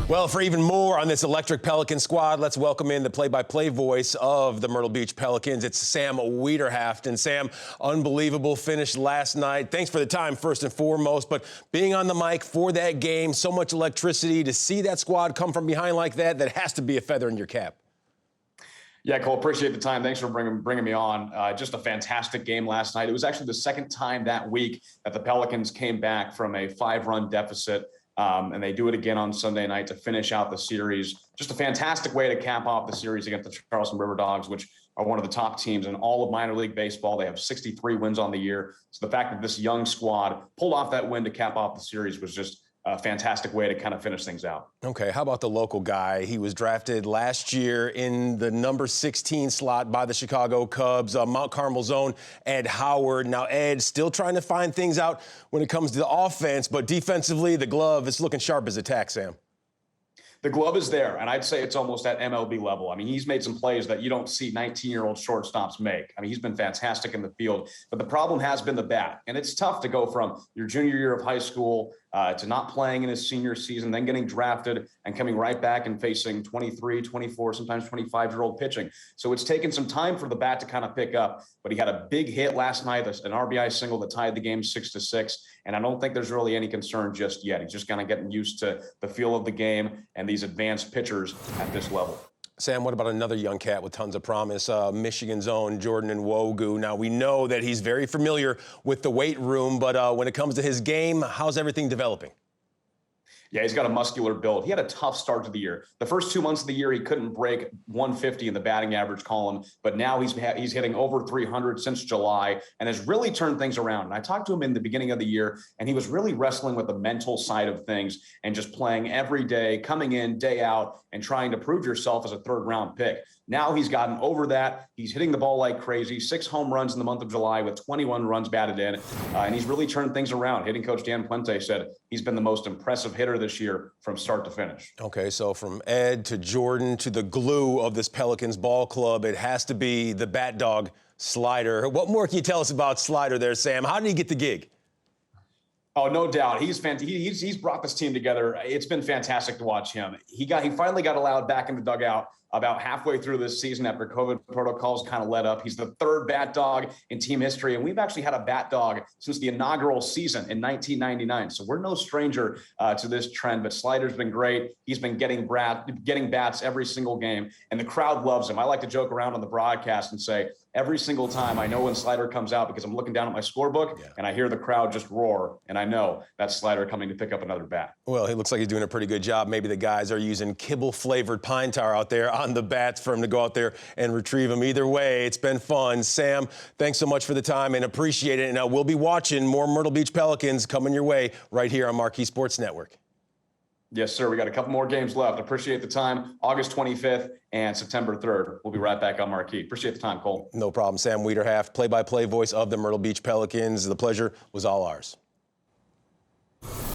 Well, for even more on this electric Pelican squad, let's welcome in the play-by-play voice of the Myrtle Beach Pelicans. It's Sam Weiderhaft. And Sam, unbelievable finish last night. Thanks for the time, first and foremost, but being on the mic for that game, so much electricity, to see that squad come from behind like that has to be a feather in your cap. Yeah, Cole, appreciate the time. Thanks for bringing me on. Just a fantastic game last night. It was actually the second time that week that the Pelicans came back from a 5-run deficit. And they do it again on Sunday night to finish out the series. Just a fantastic way to cap off the series against the Charleston River Dogs, which are one of the top teams in all of minor league baseball. They have 63 wins on the year. So the fact that this young squad pulled off that win to cap off the series was just a fantastic way to kind of finish things out. Okay, how about the local guy? He was drafted last year in the number 16 slot by the Chicago Cubs, Mount Carmel's own Ed Howard. Now, Ed still trying to find things out when it comes to the offense, but defensively, the glove is looking sharp as a tack, Sam. The glove is there, and I'd say it's almost at MLB level. I mean, he's made some plays that you don't see 19-year-old shortstops make. I mean, he's been fantastic in the field, but the problem has been the bat. And it's tough to go from your junior year of high school to not playing in his senior season, then getting drafted and coming right back and facing 23, 24, sometimes 25-year-old pitching. So it's taken some time for the bat to kind of pick up, but he had a big hit last night, an RBI single that tied the game 6-6. And I don't think there's really any concern just yet. He's just kind of getting used to the feel of the game and these advanced pitchers at this level. Sam, what about another young cat with tons of promise, Michigan's own Jordan Nwogu? Now, we know that he's very familiar with the weight room, but when it comes to his game, how's everything developing? Yeah, he's got a muscular build. He had a tough start to the year. The first 2 months of the year, he couldn't break 150 in the batting average column, but now he's hitting over 300 since July and has really turned things around. And I talked to him in the beginning of the year, and he was really wrestling with the mental side of things and just playing every day, coming in, day out, and trying to prove yourself as a third-round pick. Now he's gotten over that. He's hitting the ball like crazy. 6 home runs in the month of July with 21 runs batted in, and he's really turned things around. Hitting coach Dan Puente said he's been the most impressive hitter this year from start to finish. Okay, so from Ed to Jordan to the glue of this Pelicans ball club, it has to be the bat dog, Slider. What more can you tell us about Slider there, Sam? How did he get the gig? Oh, no doubt. He's brought this team together. It's been fantastic to watch him. He finally got allowed back in the dugout about halfway through this season after COVID protocols kind of let up. He's the third bat dog in team history, and we've actually had a bat dog since the inaugural season in 1999. So we're no stranger to this trend, but Slider's been great. He's been getting bats every single game, and the crowd loves him. I like to joke around on the broadcast and say, every single time I know when Slider comes out because I'm looking down at my scorebook and I hear the crowd just roar, and I know that's Slider coming to pick up another bat. Well, he looks like he's doing a pretty good job. Maybe the guys are using kibble-flavored pine tar out there on the bats for him to go out there and retrieve them. Either way, it's been fun. Sam, thanks so much for the time and appreciate it. And we'll be watching more Myrtle Beach Pelicans coming your way right here on Marquee Sports Network. Yes, sir. We got a couple more games left. Appreciate the time. August 25th and September 3rd. We'll be right back on Marquee. Appreciate the time, Cole. No problem. Sam Weiderhaft, play-by-play voice of the Myrtle Beach Pelicans. The pleasure was all ours.